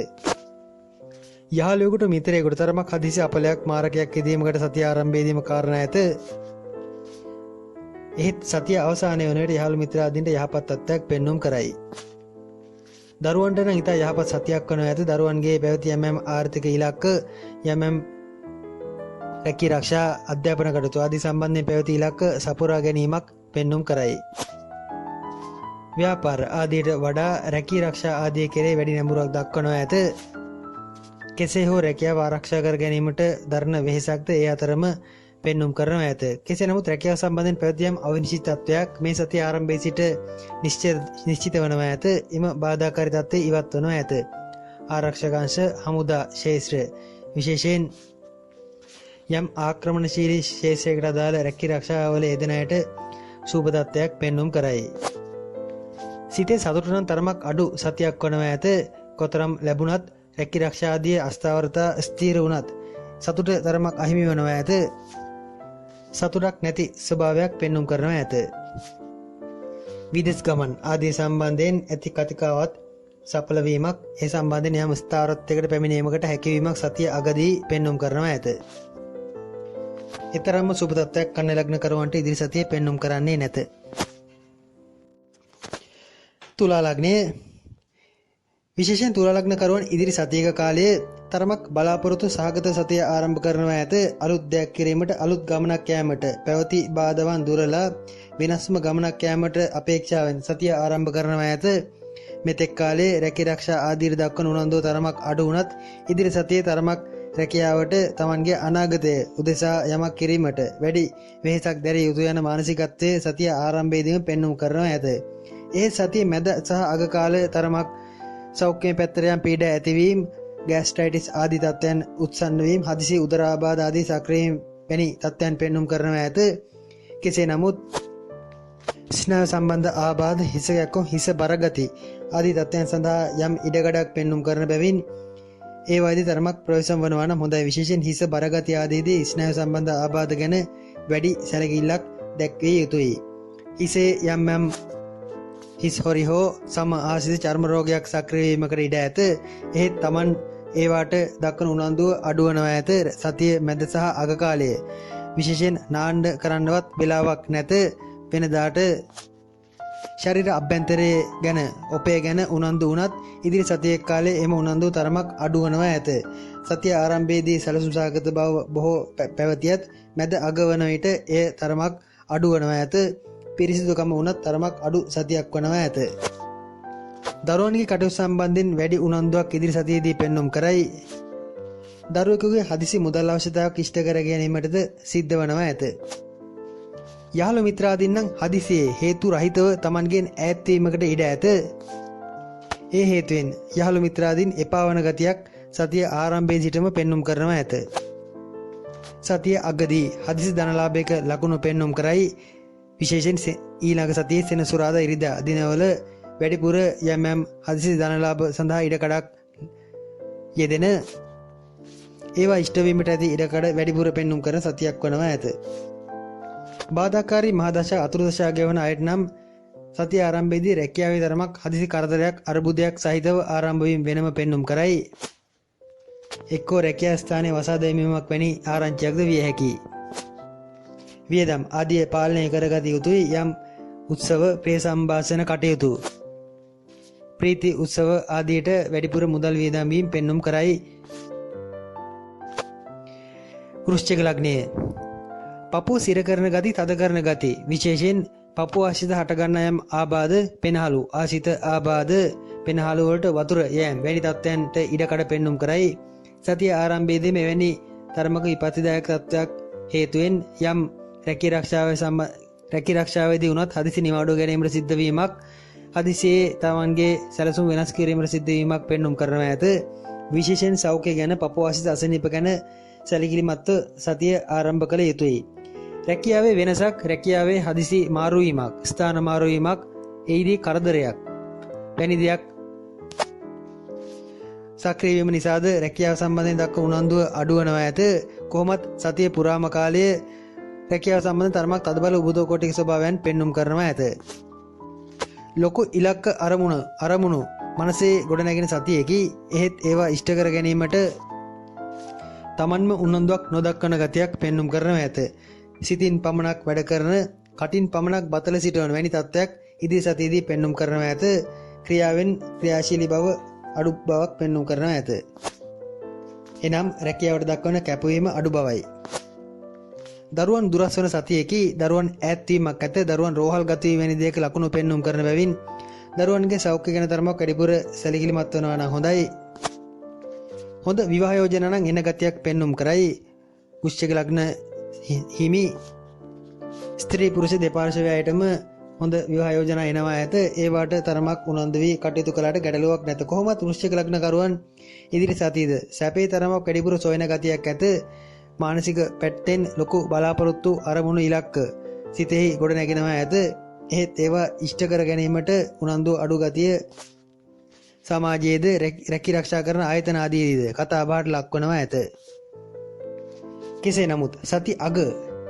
යහළුවෙකුට මිත්‍රයෙකුට තරමක් හදිසි අපලයක් මාරකයක් යෙදීමකට සතිය ආරම්භයේදීම කාරණා ඇත. එහෙත් සතිය අවසානයේ වන විට යහළු මිත්‍රාදීන්ට යහපත් තත්ත්වයක් පෙන්눔 කරයි. දරුවන්ට නම් ඉතා යහපත් සතියක් වනවා ඇත. දරුවන්ගේ පැවති යම් ආර්ථික ඉලක්ක යම් රැකී ආරක්ෂා අධ්‍යාපන කටයුතු ආදී සම්බන්ධයෙන් පැවති ඉලක්ක සපුරා ගැනීමක් පෙන්눔 කරයි. ව්‍යාපාර ආදීට වඩා රැකී ආරක්ෂා ආදී කෙරේ වැඩි නැඹුරක් දක්වනවා ඇත. කෙසේ හෝ රැකියාව ආරක්ෂා කර ගැනීමට දරන වෙහෙසක්ද ඒ අතරම පෙන්눔 කරනවා ඇත. කෙසේ නමුත් රැකියාව සම්බන්ධයෙන් පැවති යම් අවිනිශ්චිත තත්ත්වයක් මේ සතිය ආරම්භයේ සිට නිශ්චිත වනවා ඇත. එම බාධාකාරී තත්ත්වය ඉවත් වනවා ඇත. ආරක්ෂක අංශ හමුදා ශාස්ත්‍ර විශේෂයෙන් යම් ආක්‍රමණශීලී ශේෂයකට අදාළ රැකී ආරක්ෂාවල යෙදෙන අයට සුබ තත්ත්වයක් පෙන්눔 කරයි. සිතේ සතුට නම් තරමක් අඩු සතියක් වනවා ඇත. කොතරම් ලැබුණත් රැකිරක්ෂාදී අස්ථාවරතා ස්ථීර වුණත් සතුට තරමක් අහිමි වනවා ඇත. සතුටක් නැති ස්වභාවයක් පෙන්නුම් කරනවා ඇත. විදෙස් ගමන් ආදී සම්බන්ධයෙන් ඇති කතිකාවත් සඵලවීමක් ඒ සම්බන්ධයෙන් යම් ස්ථාවරත්වයකට පැමිණීමකට හැකියවීමක් සතිය අගදී පෙන්නුම් කරනවා ඇත. ඊතරම්ම සුබ තත්ත්වයක් කන්‍යා ලග්න කරුවන්ට ඉදිරි සතියේ පෙන්නුම් කරන්නේ නැත. තුලා ලග්නයේ විශේෂයෙන් තුලා ලග්න කරුවන් ඉදිරි සතියක කාලයේ තරමක් බලාපොරොත්තු සහගත සතිය ආරම්භ කරනවා ඇත. අලුත් දෙයක් කිරීමට අලුත් ගමනක් යෑමට පැවති බාධාවන් දුරලා වෙනස්ම ගමනක් යෑමට අපේක්ෂාවෙන් සතිය ආරම්භ කරනවා ඇත. මෙතෙක් කාලේ රැකිරක්ෂා ආදීර දක්වන උනන්දුව තරමක් අඩු වුණත් ඉදිරි සතියේ තරමක් රැකියාවට තමන්ගේ අනාගතය උදෙසා යමක් කිරීමට වැඩි වෙහෙසක් දැරිය යුතු යන මානසිකත්වයේ සතිය ආරම්භයේදීම පෙන්වුම් කරනවා ඇත. ඒ සතිය මැද සහ අග කාලයේ තරමක් සෞඛ්‍ය පැත්තට යම් පීඩා ඇතිවීම, ගෑස්ට්‍රයිටිස් ආදී තත්ත්වයන් උත්සන්න වීම, හදිසි උදරාබාධ ආදී සක්‍රිය වැනි තත්ත්වයන් පෙන්වුම් කරනවා ඇත. කෙසේ නමුත් ස්නායු සම්බන්ධ ආබාධ, හිස කැක්කුම්, හිස බරගති ආදී තත්ත්වයන් සඳහා යම් ඉඩකඩක් පෙන්වුම් කරන බැවින් ඒවාදී තරමක් ප්‍රවේශම් වනවා නම් හොඳයි. විශේෂයෙන් හිස බරගති ආදීදී ස්නායු සම්බන්ධ ආබාධ ගැන වැඩි සැලකිල්ලක් දැක්විය යුතුයි. හිසේ යම් හිස් හොරි හෝ සම ආශ්‍රිත චර්ම රෝගයක් සක්‍රිය වීමකට ඉඩ ඇත. එහෙත් Taman ඒවාට දක්වන උනන්දුව අඩුවනවා ඇත. සතිය මැද සහ අග කාලයේ විශේෂයෙන් නාන්න කරන්නවත් වෙලාවක් නැත. වෙනදාට ශරීර අභ්‍යන්තරයේ ගැන ඔපේ ගැන උනන්දු වුණත් ඉදිරි සතියේ කාලයේ එම උනන්දුව තරමක් අඩුවනවා ඇත. සතිය ආරම්භයේදී සැලසුම් සහගත බව බොහෝ පැවතියත් මැද අග වන විට එය තරමක් අඩුවනවා ඇත. පිරිසිදුකම වුණත් තරමක් අඩු සතියක් වනවා ඇත. දරුවන්ගේ කටයුතු සම්බන්ධයෙන් වැඩි උනන්දුවක් ඉදිරි සතියේදී පෙන්වුම් කරයි. දරුවෙකුගේ හදිසි මුදල් අවශ්‍යතාවක් ඉෂ්ට කර ගැනීමටද සිද්ධ වනවා ඇත. යහළු මිත්‍රාදීන් නම් හදිසියේ හේතු රහිතව Tamanගෙන් ඈත් වීමකට ඉඩ ඇත. ඒ හේතුවෙන් යහළු මිත්‍රාදීන් එපා වන ගතියක් සතිය ආරම්භයේ සිටම පෙන්වුම් කරනවා ඇත. සතිය අගදී හදිසි ධනලාභයක ලකුණු පෙන්වුම් කරයි. විශේෂයෙන් ඊළඟ සතියේ සෙනසුරාදා ඉරිදා දිනවල වැඩිපුර යම් හදිසි ධනලාභ සඳහා ඉඩකඩක් යෙදෙන ඒවා ඉෂ්ට වීමට ඇති ඉඩකඩ වැඩිපුර පෙන්වුම් කරන සතියක් වනවා ඇත. බාධාකාරී මහදශා අතුරුදශා ගෙවන අයට නම් සතිය ආරම්භයේදී රැකියාවේ තරමක් හදිසි කරදරයක් අර්බුදයක් සහිතව ආරම්භ වීම වෙනම පෙන්වුම් කරයි. එක්කෝ රැකියා ස්ථානයේ වසා දැමීමක් වැනි ආරංචියක්ද විය හැකියි. වියදම් ආදිය පාලනය කරගත යුතුයි. යම් උත්සව ප්‍රේ සම්භාෂණ කටයුතු ප්‍රීති උත්සව ආදියට වැඩිපුර මුදල් වියදම් වීම පෙන්වුම් කරයි. වෘශ්චික ලග්නයේ පපුව සිර කරන ගති, තද කරන ගති, විශේෂයෙන් පපුව ආශ්‍රිත හටගන්නා යම් ආබාධ, පෙනහළු ආශ්‍රිත ආබාධ, පෙනහළු වලට වතුර යෑම වැනි තත්ත්වයන්ට ඉඩකඩ පෙන්වුම් කරයි. සතිය ආරම්භයේදී මෙවැනි තරමක විපත්තිදායක තත්ත්වයක් හේතුවෙන් යම් රැකිරක්ෂාවේදී වුණත් හදිසි නිවාඩුව ගැනීමට සිද්ධ වීමක්, හදිසියේ Tamanගේ සැලසුම් වෙනස් කිරීමට සිද්ධ වීමක් පෙන්වුම් කරනවා ඇත. විශේෂයෙන් සෞඛ්‍ය ගැන, පපුව ආශ්‍රිත අසනීප ගැන සැලකිලිමත්ව සතිය ආරම්භ කළ යුතුයි. රැකියාවේ වෙනසක්, රැකියාවේ හදිසි මාරුවීමක්, ස්ථාන මාරුවීමක්, එහිදී කරදරයක් වැනි දෙයක් සක්‍රිය වීම නිසාද රැකියාව සම්බන්ධයෙන් දක්වන උනන්දුව අඩුවනවා ඇත. කොහොමත් සතිය පුරාම කාලයේ රැකියාව සම්බන්ධ තරමක් තදබල උබුදෝ කොටික ස්වභාවයන් පෙන්වුම් කරනවා ඇත. ලොකු ඉලක්ක අරමුණු මනසේ ගොඩනැගෙන සතියකි. එහෙත් ඒවා ඉෂ්ට කර ගැනීමට Tamanම උනන්දුවක් නොදක්වන ගතියක් පෙන්වුම් කරනවා ඇත. සිතින් පමණක් වැඩ කරන, කටින් පමණක් බතල සිටවන වැනි තත්ත්වයක් ඉදිරි සතියේදී පෙන්වුම් කරනවා ඇත. ක්‍රියාවෙන් ක්‍රියාශීලී බව අඩු බවක් පෙන්වුම් කරනවා ඇත. එනම් රැකියාවට දක්වන කැපවීම අඩු බවයි. දරුවන් දුරස් වන සතියේකි. දරුවන් ඈත් වීමක් ඇත. දරුවන් රෝහල් ගත වීම වැනි දෙයක ලකුණු පෙන්වුම් කරන බැවින් දරුවන්ගේ සෞඛ්‍ය ගැන තරමක් වැඩිපුර සැලකිලිමත් වෙනවා නම් හොඳයි. හොඳ විවාහ යෝජනා නම් එන ගතියක් පෙන්වුම් කරයි. වෘශ්චික ලග්න හිමි ස්ත්‍රී පුරුෂ දෙපාර්ශ්වයටම හොඳ විවාහ යෝජනා එනවා ඇත. ඒවට තරමක් උනන්දු වී කටයුතු කළාට ගැටලුවක් නැත. කොහොමත් වෘශ්චික ලග්න කරුවන් ඉදිරි සතියේද සැපේ තරමක් වැඩිපුර සොයන ගතියක් ඇත. මානසික පැත්තෙන් ලොකු බලාපොරොත්තු අරමුණු ඉලක්ක සිතෙහි ගොඩ නැගෙනවා ඇත. එහෙත් ඒවා ඉෂ්ට කර ගැනීමට උනන්දු අඩු ගතිය සමාජයේද රැකී රක්ෂා කරන ආයතන ආදීද කතා බහට ලක්වනවා ඇත. කෙසේ නමුත් සති අග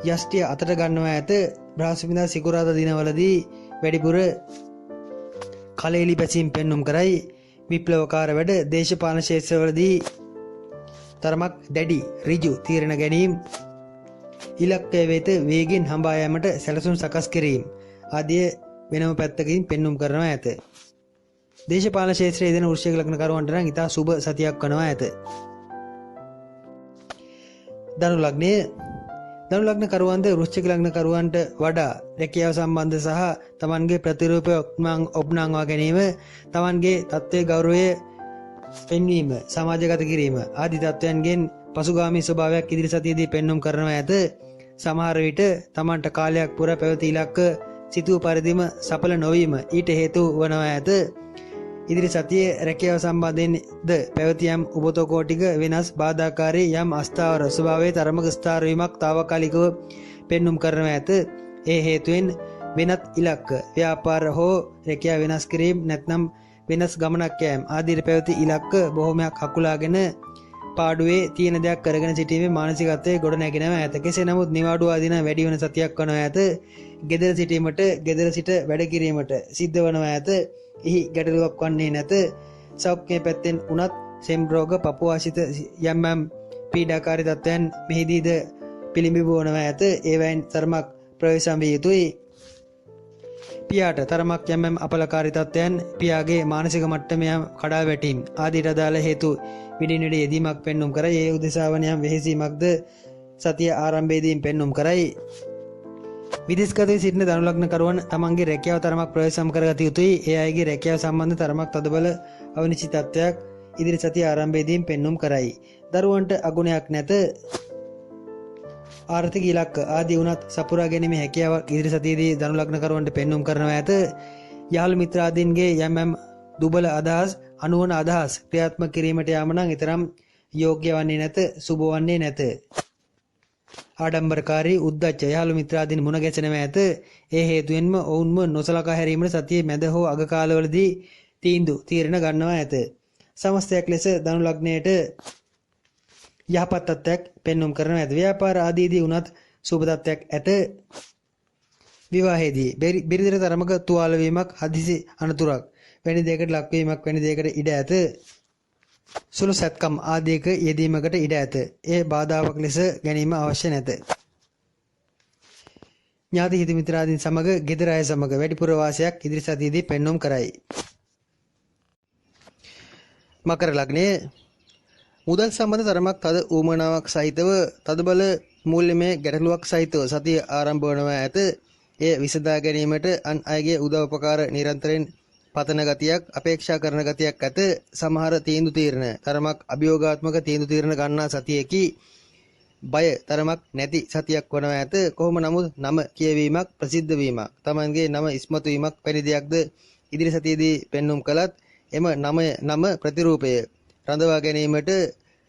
යෂ්ටිය අතට ගන්නවා ඇත. බ්‍රහස්පතින්දා සිකුරාදා දිනවලදී වැඩිපුර කලෙලි පැසීම් පෙන්눔 කරයි. විප්ලවකාර වැඩ දේශපාලන ක්ෂේත්‍රවලදී තරමක් දැඩි ඍජු තීරණ ගැනීම ඉලක්කය වෙත වේගෙන් හඹා යාමට සැලසුම් සකස් කිරීම ආදී වෙනම පැත්තකින් පෙන්눔 කරනවා ඇත. දේශපාලන ක්ෂේත්‍රයේ යෙදෙන වෘශ්චික ලග්න කරුවන්ට නම් ඉතා සුබ සතියක් වනවා ඇත. ධනු ලග්න කරුවන්ද වෘශ්චික ලග්න කරුවන්ට වඩා රැකියාව සම්බන්ධ සහ තමන්ගේ ප්‍රතිරූපය ඔප්නංවා ගැනීම, තමන්ගේ තත්ත්වයේ ගෞරවය පෙන්වීම, සමාජගත කිරීම ආදී තත්ත්වයන්ගෙන් පසුගාමී ස්වභාවයක් ඉදිරි සතියේදී පෙන්눔 කරනවා ඇත. සමහර විට තමන්ට කාලයක් පුරා පැවති ඉලක්ක සිතූ පරිදිම සඵල නොවීම ඊට හේතු වනවා ඇත. ඉදිරි සතියේ රැකියාව සම්බන්ධයෙන් ද පැවති යම් උපතෝකෝටික වෙනස් බාධාකාරී යම් අස්ථාවර ස්වභාවයේ තරමක ස්ථාර වීමක් తాවකාලිකව පෙන්눔 කරනවා ඇත. ඒ හේතුවෙන් වෙනත් ඉලක්ක ව්‍යාපාර හෝ රැකියාව වෙනස් කිරීම නැත්නම් වෙනස් ගමනක් යෑම ආදී පැවති ඉලක්ක බොහොමයක් හකුලාගෙන පාඩුවේ තියෙන දෙයක් කරගෙන සිටීමේ මානසිකත්වයේ ගොඩ නැගෙනවා ඇත. කෙසේ නමුත් නිවාඩු ආදින වැඩි වෙන සතියක් වනවා ඇත. ගෙදර සිටීමට ගෙදර සිට වැඩ කිරීමට සිද්ධ වනවා ඇත. එහි ගැටලුවක් වන්නේ නැත. සෞඛ්‍ය පැත්තෙන් උනත් සෙම් රෝග පපුව ආශ්‍රිත යම් පීඩාකාරී තත්ත්වයන් මෙහිදීද පිළිඹු වනවා ඇත. ඒවයින් තරමක් ප්‍රවේශම් විය යුතුයි. පියාට තරමක් යම් අපලකාරී තත්ත්වයන් පියාගේ මානසික මට්ටමේ කඩා වැටීම් ආදීට අදාළ හේතු විඩින් විඩ යෙදීමක් පෙන්눔 කරයි. ඒ උදෙසාවන යම් වෙහෙසීමක්ද සතිය ආරම්භයේදීම පෙන්눔 කරයි. විදේශගතව සිටින ධනු ලග්න කරුවන් තමන්ගේ රැකියාව තරමක් ප්‍රවේශම් කරගත යුතුයි. ඒ අයගේ රැකියාව සම්බන්ධ තරමක් තදබල අනිශ්චිතත්වයක් ඉදිරි සතිය ආරම්භයේදීම පෙන්눔 කරයි. දරුවන්ට අගුණයක් නැත. ආර්ථික ඉලක්ක ආදී වුණත් සපුරා ගැනීමේ හැකියාවක් ඉදිරි සතියේදී ධනු ලග්න කරුවන්ට පෙන්눔 කරනවා ඇත. යාළු මිත්‍රාදීන්ගේ යම් දුබල අදහස් අනුවන අදහස් ක්‍රියාත්මක කිරීමට යාම නම් ඊතරම් යෝග්‍ය වන්නේ නැත, සුබ වන්නේ නැත. ආඩම්බරකාරී උද්දච්ච යාළු මිත්‍රාදීන් මුණ ගැසෙනවා ඇත. ඒ හේතුවෙන්ම ඔවුන්ම නොසලකා හැරීමට සතියේ මැද හෝ අග කාලවලදී තීරණ ගන්නවා ඇත. සමස්තයක් ලෙස ධනු ලග්නයට යහපත් තත්ත්වයක් පෙන්눔 කරනවා ඇත. ව්‍යාපාර ආදීදී උනත් සුබ තත්ත්වයක් ඇත. විවාහයේදී බිරිඳට තරමක තුවාල වීමක්, හදිසි අනතුරක් වැනි දෙයකට ලක්වීමක් වැනි දෙයකට ඉඩ ඇත. සුළු සැත්කම් ආදීක යෙදීමකට ඉඩ ඇත. ඒ බාධාවක් ලෙස ගැනීම අවශ්‍ය නැත. ඥාති හිත මිත්‍රාදීන් සමග ගෙදර අය සමග වැඩිපුර වාසයක් ඉදිරි සතියේදී පෙන්눔 කරයි. මකර ලග්නයේ මුදල් සම්බන්ධ තරමක් තද ඌමනාවක් සහිතව තදබල මූල්‍යමය ගැටලුවක් සහිතව සතිය ආරම්භ වනවා ඇත. එය විසඳා ගැනීමට අන් අයගේ උදව් උපකාර නිරන්තරයෙන් පතන ගතියක්, අපේක්ෂා කරන ගතියක් ඇත. සමහර තීන්දුව తీරන තරමක් අභියෝගාත්මක තීන්දුව తీරන ගන්නා සතියකි. බය තරමක් නැති සතියක් වනවා ඇත. කොහොම නමුත් නම කියවීමක්, ප්‍රසිද්ධ වීමක්, Tamanගේ නම ඉස්මතු වීමක් වැනි දෙයක්ද ඉදිරි සතියේදී පෙන්눔 කළත් එම නම ප්‍රතිරූපය රඳවා ගැනීමට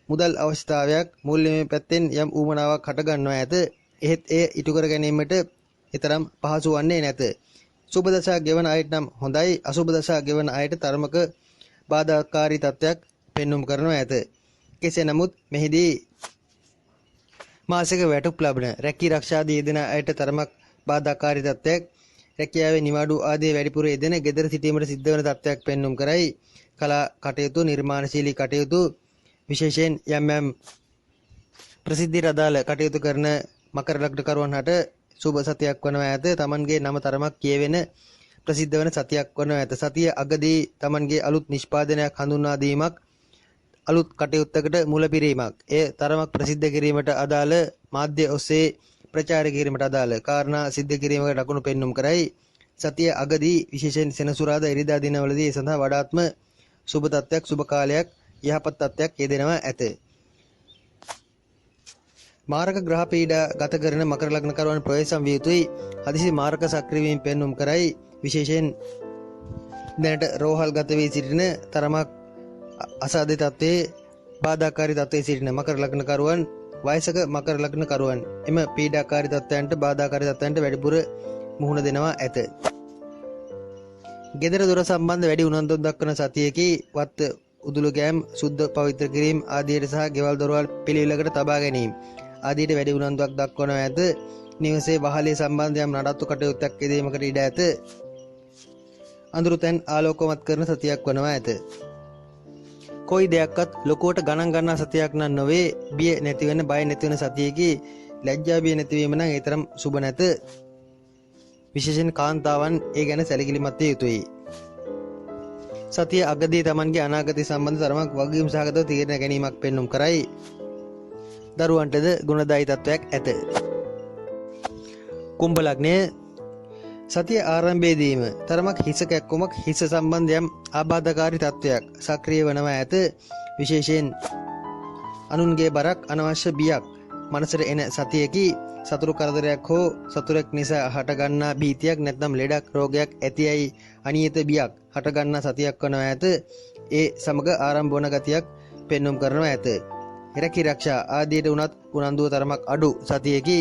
මුදල් අවශ්‍යතාවයක් මූල්‍යමය පැත්තෙන් යම් ඌමනාවක් හට ගන්නවා ඇත. එහෙත් එය ඉටු කර ගැනීමට තරම් පහසු වන්නේ නැත. සුබ දශා ගෙවන අයට නම් හොඳයි. අසුබ දශා ගෙවන අයට තරමක බාධාකාරී තත්ත්වයක් පෙන්눔 කරනවා ඇත. කෙසේ නමුත් මෙහිදී මාසික වැටුප් ලබන රැකී රක්ෂාදී යෙදෙන අයට තරමක් බාධාකාරී තත්ත්වයක්, රැකියාවේ නිවාඩු ආදී වැඩිපුර යෙදෙන ගෙදර සිටීමට සිද්ධ වන තත්ත්වයක් පෙන්눔 කරයි. කලා කටයුතු, නිර්මාණශීලී කටයුතු, විශේෂයෙන් යම් ප්‍රසිද්ධියට අදාළ කටයුතු කරන මකර ලග්න කරුවන් හට සුබ සතියක් වනවා ඇත. Tamanගේ නම තරමක් කියවෙන ප්‍රසිද්ධ වන සතියක් වනවා ඇත. සතිය අගදී Tamanගේ අලුත් නිෂ්පාදනයක් හඳුන්වා දීමක්, අලුත් කටයුත්තකට මුල පිරීමක්, ඒ තරමක් ප්‍රසිද්ධ කිරීමට අදාළ මාධ්‍ය ඔස්සේ ප්‍රචාර කිරීමට අදාළ කාරණා සිද්ධ කිරීමකට ලකුණු පෙන්눔 කරයි. සතිය අගදී විශේෂයෙන් සෙනසුරාදා ඉරිදා දිනවලදී සඳහා වඩාත්ම සුබ තත්ත්වයක්, සුබ කාලයක්, යහපත් තත්ත්වයක් යෙදෙනවා ඇත. මාරක ග්‍රහ පීඩා ගත කරන මකර ලග්න කරුවන් ප්‍රවේශම් විය යුතුයි. හදිසි මාරක සක්‍රිය වීම පෙන්눔 කරයි. විශේෂයෙන් දැනට රෝහල් ගත වී සිටින තරමක් අසාධ්‍ය තත්ත්වයේ බාධාකාරී තත්ත්වයේ සිටින මකර ලග්න කරුවන්, වයසක මකර ලග්න කරුවන් එම පීඩාකාරී තත්ත්වයන්ට, බාධාකාරී තත්ත්වයන්ට වැඩිපුර මුහුණ දෙනවා ඇත. ගෙදර දොර සම්බන්ධ වැඩි උනන්දුවක් දක්වන සතියකි වත් උදුළු ගෑම් සුද්ධ පවිත්‍ර කිරීම ආදියට සහ ගෙවල් දොරවල් පිළිවෙලකට තබා ගැනීම ආදියට වැඩි උනන්දුවක් දක්වනවා ඇත. නිවසේ වහලේ සම්බන්ධ යම් නඩත්තු කටයුත්තක් යෙදීමකට ඉඩ ඇත. අඳුරු තැන් ආලෝකමත් කරන සතියක් වනවා ඇත. කොයි දෙයක්වත් ලොකුවට ගණන් ගන්නා සතියක් නම් නොවේ. බිය නැති වෙන බය නැති වෙන සතියකි. ලැජ්ජා බිය නැතිවීම නම් ඒ තරම් සුබ නැත. විශේෂයෙන් කාන්තාවන් ඒ ගැන සැලකිලිමත් විය යුතුයි. සතිය අගදී තමන්ගේ අනාගතය සම්බන්ධ තරමක් වගකීම් සහගතව තීරණ ගැනීමක් පෙන්නුම් කරයි. දරුවන්ටද ගුණදායී තත්වයක් ඇත. කුම්භ ලග්නය සතිය ආරම්භයේදීම තරමක් හිස කැක්කුමක් හිස සම්බන්ධ යම් ආබාධකාරී තත්වයක් සක්‍රිය වනවා ඇත. විශේෂයෙන් අනුන්ගේ බරක් අනවශ්‍ය බියක් මනසට එන සතියකි. සතුරු කරදරයක් හෝ සතුරෙක් නිසා හටගන්නා භීතියක් නැත්නම් ලෙඩක් රෝගයක් ඇතියයි අනියත බියක් හටගන්නා සතියක් වනවා ඇත. ඒ සමග ආරම්භ වන ගතියක් පෙන්눔 කරනවා ඇත. ඉරකි රක්ෂා ආදියට උනත් උනන්දුව තරමක් අඩු සතියකි.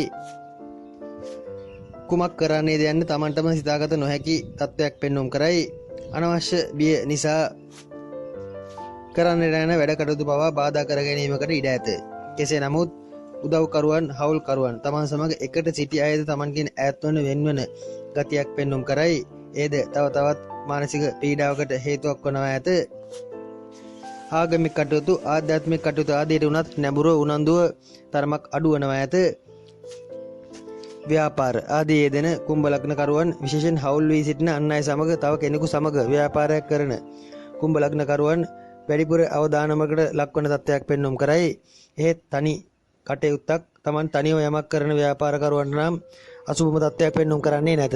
කුමක් කරන්නේද යන්න තමන්ටම සිතාගත නොහැකි තත්ත්වයක් පෙන්눔 කරයි. අනවශ්‍ය බිය නිසා කරන්නට යන වැඩ කටයුතු පවා බාධා කර ගැනීමකට ඉඩ ඇත. කෙසේ නමුත් උදව්කරුවන් හවුල්කරුවන් තමන් සමග එකට සිටි අයද තමන්ගෙන් ඈත්වන වෙන්වන ගතියක් පෙන්눔 කරයි. ඒද තව තවත් මානසික පීඩාවකට හේතුවක් වනවා ඇත. ආගමික කටයුතු ආධ්‍යාත්මික කටයුතු ආදියට උනත් නැඹුරු උනන්දුව තරමක් අඩු වනවා ඇත. ව්‍යාපාර ආදී යෙදෙන කුම්භ ලග්නකරුවන් විශේෂයෙන් හවුල් වී සිටින අන් අය සමග තව කෙනෙකු සමග ව්‍යාපාරයක් කරන කුම්භ ලග්නකරුවන් වැඩිපුර අවධානමකට ලක්වන තත්ත්වයක් පෙන්눔 කරයි. එහෙත් තනි කටයුත්තක් තමන් තනිව යමක් කරන ව්‍යාපාරකරුවන්ට නම් අසුබම තත්ත්වයක් පෙන්눔 කරන්නේ නැත.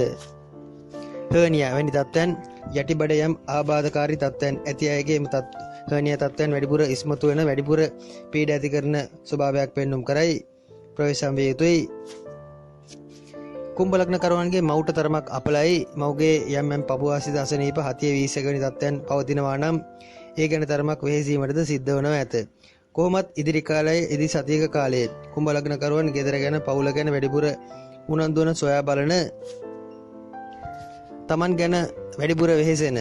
හර්නියා වැනි තත්ත්වයන් යටිබඩ යම් ආබාධකාරී තත්ත්වයන් ඇති අයගේ හර්නියා තත්ත්වයන් වැඩිපුර ඉස්මතු වෙන වැඩිපුර පීඩ ඇති කරන ස්වභාවයක් පෙන්눔 කරයි. ප්‍රවේශම් විය යුතුයි. කුම්භ ලග්නකරුවන්ගේ මවුට තරමක් අපලයි. මවුගේ යම් යම් පපුවාසිත අසනීප හතිය වීසක වැනි තත්ත්වයන් පවතිනවා නම් ඒ ගැන තරමක් වෙහෙසීමටද සිද්ධ වනවා ඇත. කොහොමත් ඉදිරි කාලයේ ඉදි සතියක කාලයේ කුම්භ ලග්නකරුවන් ගෙදර ගැන පවුල ගැන වැඩිපුර උනන්දු වන සොයා බලන තමන් ගැන වැඩිපුර වෙහෙසෙන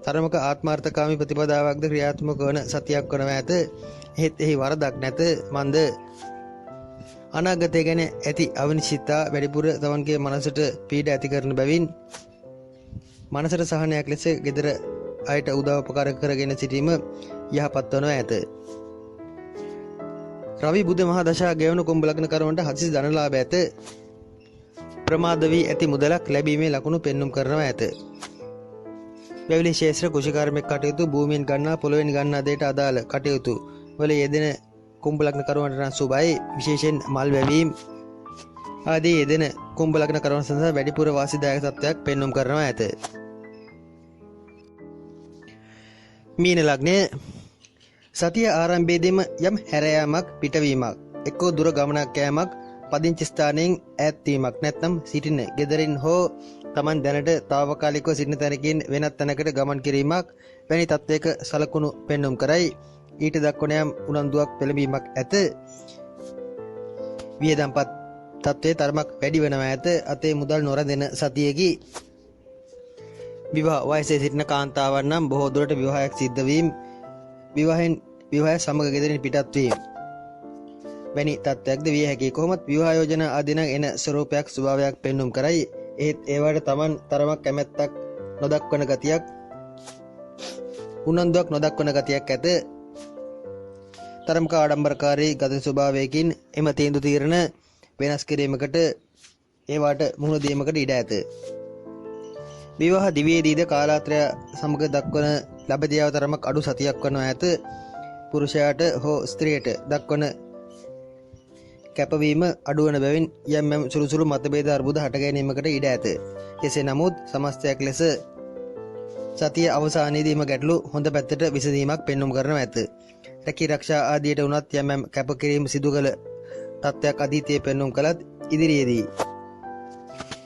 තරමක ආත්මාර්ථකාමී ප්‍රතිපදාවක්ද ක්‍රියාත්මක වන සතියක් වනවා ඇත. එහෙත් එහි වරදක් නැත. මන්ද අනාගතය ගැන ඇති අවිනිශ්චිතතා වැඩිපුර තමන්ගේ මනසට පීඩ ඇති කරන බැවින් මනසට සහනයක් ලෙස ගෙදර අයට උදව් උපකාර කරගෙන සිටීම යහපත් වනවා ඇත. රවි බුධ මහා දශා ගෙවන කුම්භ ලග්නකරුවන්ට හදිසි ධනලාභ ඇත. ප්‍රමාද වී ඇති මුදලක් ලැබීමේ ලකුණු පෙන්눔 කරනවා ඇත. වැවිලි ශේෂ්ත්‍ර කුෂිකාර්මික කටයුතු භූමියෙන් ගන්නා පොළොවෙන් ගන්නා දේට අදාළ කටයුතු වල යෙදෙන කුම්භ ලග්නකරුවන්ට නම් සුබයි. විශේෂයෙන් මල් වැවීම ආදී යෙදෙන කුම්භ ලග්නකරුවන් සඳහා වැඩිපුර වාසිදායක තත්ත්වයක් පෙන්눔 කරනවා ඇත. මීන ලග්නය සතිය ආරම්භයේදීම යම් හැරයාමක් පිටවීමක් එක්කෝ දුර ගමනක් යෑමක් පදිංචි ස්ථානයෙන් ඈත් වීමක් නැත්නම් සිටින ගෙදරින් හෝ තමන් දැනට తాවකාලිකව සිටින තැනකින් වෙනත් තැනකට ගමන් කිරීමක් වැනි තත්ත්වයක සලකුණු පෙන්눔 කරයි. ඊට දක්වන යම් උනන්දුවක් පෙළඹීමක් ඇත. වියදම්පත් තත්ත්වයේ තරමක් වැඩි වෙනවා ඇත. අතේ මුදල් නොරැඳෙන සතියකි. විවාහ වයසේ සිටින කාන්තාවන් නම් බොහෝ දුරට විවාහයක් සිද්ධ වීම විවාහය සමග ගෙදරින් පිටත් වීම වැනි තත්ත්වයක්ද විය හැකියි. කොහොමත් විවාහ යෝජනා ආදී නම් එන ස්වරූපයක් ස්වභාවයක් පෙන්눔 කරයි. ඒත් ඒවට තමන් තරමක් කැමැත්තක් නොදක්වන ගතියක් උනන්දුවක් නොදක්වන ගතියක් ඇත. තරමක ආඩම්බරකාරී ගත ස්වභාවයකින් එම තීන්දුව తీරන වෙනස් කිරීමකට ඒවාට මුහුණ දීමකට ඉඩ ඇත. විවාහ දිවියේදීද කාලාත්‍රය සමග දක්වන ලබදියාව තරමක් අඩු සතියක් වනවා ඇත. පුරුෂයාට හෝ ස්ත්‍රියට දක්වන කැපවීම අඩුවන බැවින් යම් යම් සුළු මතභේද අර්බුද හට ගැනීමකට ඉඩ ඇත. කෙසේ නමුත් සමස්තයක් ලෙස සතිය අවසානයේදීම ගැටලු හොඳ පැත්තට විසඳීමක් පෙන්눔 කරනවා ඇත. රැකී රක්ෂා ආදියට උනත් යම් යම් කැපකිරීම සිදු කළ තත්ත්වයක් අතීතයේ පෙන්눔 කළත් ඉදිරියේදී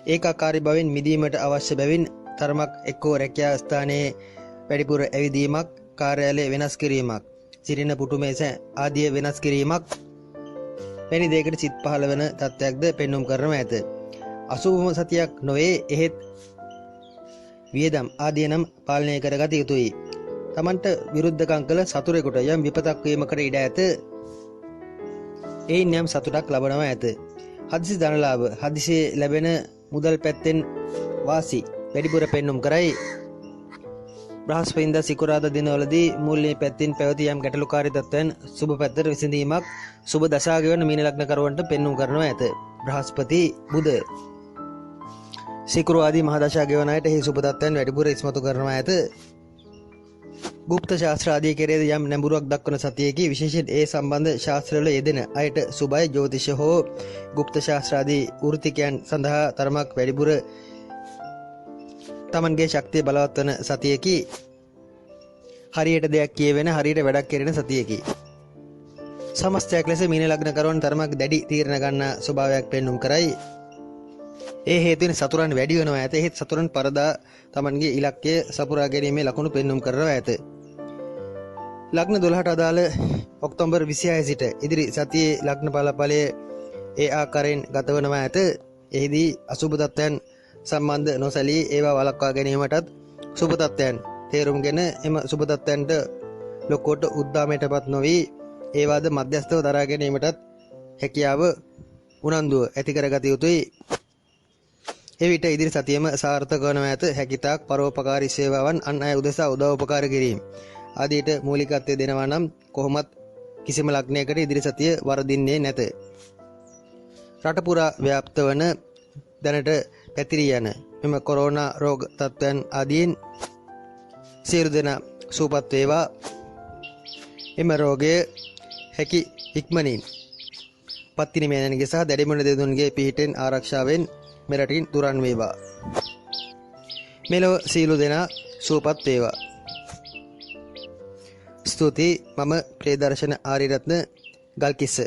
ඒකාකාරී බවින් මිදීමට අවශ්‍ය බැවින් තරමක් එක්කෝ රැකියා ස්ථානයේ වැඩිපුර ඇවිදීමක්, කාර්යාලය වෙනස් කිරීමක්, සිටින පුටු මේස ආදිය වෙනස් කිරීමක් වැනි දෙයකට සිත් පහළ වන තත්ත්වයක්ද පෙන්눔 කරනවා ඇත. අසුභම සතියක් නොවේ. එහෙත් වියදම් ආදී නම් පාලනය කරගත යුතුයි. තමන්ට විරුද්ධකම් කළ සතුරෙකුට යම් විපතක් වීමකට ඉඩ ඇත. එයින් යම් සතුටක් ලබනවා ඇත. හදිසි ධනලාභ හදිසියේ ලැබෙන මුදල් පැත්තෙන් වාසි වැඩිපුර පෙන්눔 කරයි. බ්‍රහස්පතින්දා සිකුරාදා දිනවලදී මූල්‍ය පැත්තින් පැවති යම් ගැටලුකාරී තත්ත්වයන් සුබ පැත්තට විසඳීමක් සුබ දශා ගෙවන මීන ලග්නකරුවන්ට පෙන්눔 කරනවා ඇත. බ්‍රහස්පති බුධ සිකුරු ආදී මහ දශා ගෙවන අයට එහි සුබ තත්ත්වයන් වැඩිපුර ඉස්මතු කරනවා ඇත. ගුප්ත ශාස්ත්‍ර ආදී කෙරෙහිද යම් නැඹුරුවක් දක්වන සතියේකී විශේෂයෙන් ඒ සම්බන්ධ ශාස්ත්‍රවල යෙදෙන අයට සුබයි. ජ්‍යොතිෂ හෝ ගුප්ත ශාස්ත්‍ර ආදී වෘත්තිකයන් සඳහා තරමක් වැඩිපුර තමන්ගේ ශක්තිය බලවත් වන සතියකි. හරියට දෙයක් කියවෙන හරියට වැඩක් කෙරෙන සතියකි. සමස්තයක් ලෙස මීන ලග්නකරුවන් තරමක් දැඩි තීරණ ගන්න ස්වභාවයක් පෙන්눔 කරයි. ඒ හේතුවෙන් සතුරන් වැඩි වෙනවා ඇත. එහෙත් සතුරන් පරදා තමන්ගේ ඉලක්කය සපුරා ගැනීමේ ලකුණු පෙන්눔 කරනවා ඇත. ලග්න 12ට අදාළ ඔක්තෝබර් 26 සිට ඉදිරි සතියේ ලග්න ඵලය ඒ ආකාරයෙන් ගතවනවා ඇත. එහිදී අසුබ තත්ත්වයන් සම්බන්ධ නොසැලී ඒවා වළක්වා ගැනීමටත් සුබ තත්ත්වයන් තේරුම්ගෙන එම සුබ තත්ත්වයන්ට ලොකුවට උද්දාමයටපත් නොවි ඒවාද මධ්‍යස්ථව දරා ගැනීමටත් හැකියාව උනන්දුව ඇති කරගත යුතුයි. එවිට ඉදිරි සතියම සාර්ථක වනවා ඇත. හැකිතාක් පරෝපකාරී සේවාවන් අන් අය උදෙසා උදව් උපකාර කිරීම ආදීට මූලිකත්වය දෙනවා නම් කොහොමත් කිසිම ලග්නයකට ඉදිරි සතිය වරදින්නේ නැත. රට පුරා ව්‍යාප්ත වන දැනට පැතිරී යන මෙම කොරෝනා රෝග තත්ත්වයන් ආදීන් සියලු දෙනා සුවපත් වේවා. එම රෝගය හැකි ඉක්මනින් පත්තිනි මෑණියන්ගේ සහ දැඩිමුණ දෙදුන්ගේ පිහිටෙන් ආරක්ෂාවෙන් මෙරටින් දුරන් වේවා. මෙලොව සියලු දෙනා සුවපත් වේවා. ස්තුතියි. මම ප්‍රේදර්ශන ආරියරත්න ගල්කිස්ස.